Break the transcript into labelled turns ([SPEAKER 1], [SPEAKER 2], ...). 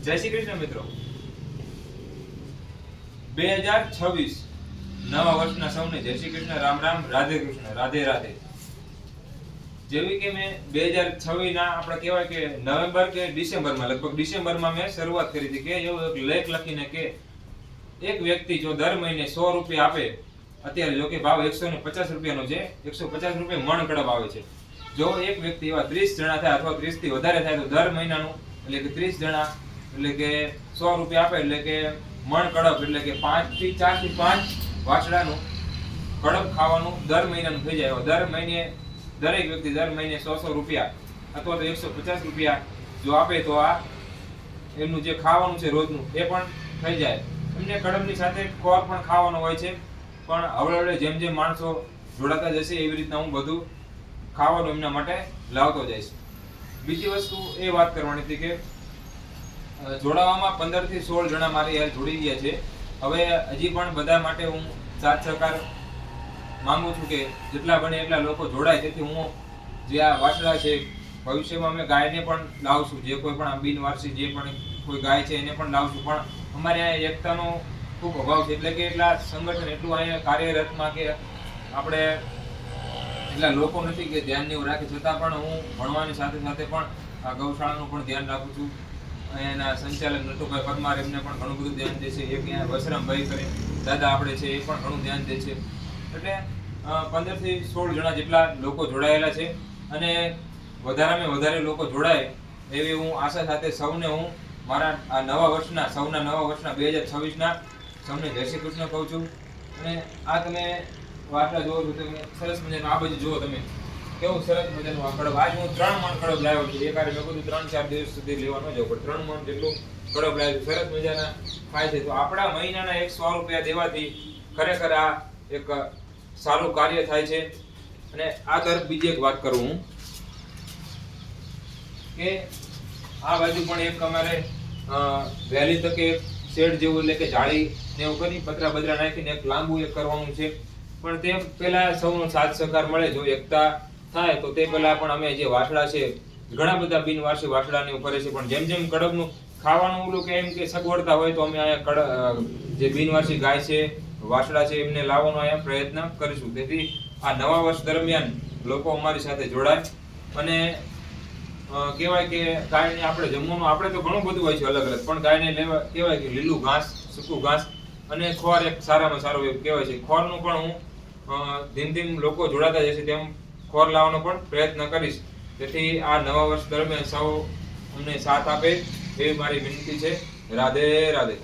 [SPEAKER 1] જય શ્રી કૃષ્ણ મિત્રો, 2026 નવા વર્ષના સૌને જય શ્રી કૃષ્ણ, રામ રામ, રાધે કૃષ્ણ, રાધે રાધે. જેવી કે મેં 2026 ના આપણે કહેવાય કે નવેમ્બર કે ડિસેમ્બરમાં, લગભગ ડિસેમ્બરમાં મેં શરૂઆત કરી હતી કે એવો એક લેખ લખીને કે એક વ્યક્તિ જો દર મહિને 100 રૂપિયા આપે, અત્યારે જો કે ભાવ 150 રૂપિયાનો છે, 150 રૂપિયા મણ કડબ આવે છે. જો એક વ્યક્તિ એવા 30 જણા થાય અથવા 30 થી વધારે થાય તો દર મહિનાનું એટલે કે 30 જણા એટલે કે 100 રૂપિયા આપે એટલે કે મણ કડબ એટલે કે 4 થી 5 વાછડાનું કડબ ખાવાનું દર મહિનાનું થઈ જાય. દર મહિને દરેક વ્યક્તિ દર મહિને 100 રૂપિયા અથવા તો 150 રૂપિયા જો આપે તો આ એમનું જે ખાવાનું છે રોજનું એ પણ થઈ જાય. એમને કડબની સાથે ખોર પણ ખાવાનો હોય છે, પણ હવળે જેમ જેમ માણસો જોડાતા જશે એવી રીતના હું બધું ખાવાનું એમના માટે લાવતો જઈશ. બીજી વસ્તુ એ વાત કરવાની હતી કે જોડાવામાં 15 થી 16 જણા મારી યાર જોડી ગયા છે. હવે હજી પણ બધા માટે હું સાથ સહકાર માંગુ છું કે જેટલા બને એટલા લોકો જોડાય, તેથી હું જે આ વાછડા છે ભવિષ્યમાં અમે ગાયને પણ લાવશું, જે કોઈ પણ બિનવારસી જે પણ કોઈ ગાય છે એને પણ લાવશું. પણ અમારે અહીંયા એકતાનો ખૂબ અભાવ છે, એટલે કે એટલા સંગઠન એટલું અહીંયા કાર્યરતમાં કે આપણે એટલા લોકો નથી કે ધ્યાન એવું રાખે. છતાં પણ હું ભણવાની સાથે સાથે પણ આ ગૌશાળાનું પણ ધ્યાન રાખું છું. એના સંચાલક નટુભાઈ પરમાર એમને પણ ઘણું બધું ધ્યાન દે છે. એક અહીંયા વસરામભાઈ કરી દાદા આપણે છે એ પણ ઘણું ધ્યાન દે છે. એટલે 15 થી 16 જણા જેટલા લોકો જોડાયેલા છે અને વધારેમાં વધારે લોકો જોડાય એવી હું આશા સાથે સૌને હું મારા આ નવા વર્ષના 2026 ના સૌને જય શ્રી કૃષ્ણ કહું છું. અને આ તમે વાર્તા જોવો છો, તમે સરસ મજાનું આ બાજુ જુઓ, તમે કેવું સરસ મજાનું આ કડબ. આજ હું 3 મણ કડબ લાવ્યો છું. એક આરે મેં બધું 3-4 દિવસ સુધી લેવા ન જવું પડે, 3 મણ જેટલું કડબ લાવ્યું છું. સરસ મજાના ખાય છે. તો આપણા મહિનાના 100 રૂપિયા દેવાથી ખરેખર આ એક સારું કાર્ય થાય છે. અને આ તરફ બીજી એક વાત કરું હું કે આ બાજુ પણ એક અમારે વહેલી તકે શેડ જેવું એટલે કે જાળી ને એવું કરી પતરા બદરા નાખીને એક લાંબુ એક કરવાનું છે. પણ તે પહેલા સૌનો સાથ સહકાર મળે, જો એકતા થાય તો તે પહેલા પણ અમે જે વાછડા છે ઘણા બધા બિનવારસી વાછડાને એવું કરે છે, પણ જેમ જેમ કડબનું ખાવાનું ઓલું કે એમ કે સગવડતા હોય તો અમે અહીંયા જે બિનવારસી ગાય છે વાછડા છે એમને લાવવાનો અહીંયા પ્રયત્ન કરીશું. તેથી આ નવા વર્ષ દરમિયાન લોકો અમારી સાથે જોડાય અને કહેવાય કે ગાયને આપણે જમવાનું આપણે તો ઘણું બધું હોય છે અલગ અલગ, પણ ગાયને લેવા કહેવાય કે લીલું ઘાસ, સૂકું ઘાસ અને ખોર એક સારામાં સારો એવું કહેવાય છે. ખોરનું પણ હું ધીમ ધીમ લોકો જોડાતા જશે તેમ ખોર લાવવાનો પણ પ્રયત્ન કરીશ. તેથી આ નવા વર્ષ દરમિયાન સૌ અમને સાથ આપે એવી મારી વિનંતી છે. રાધે રાધે.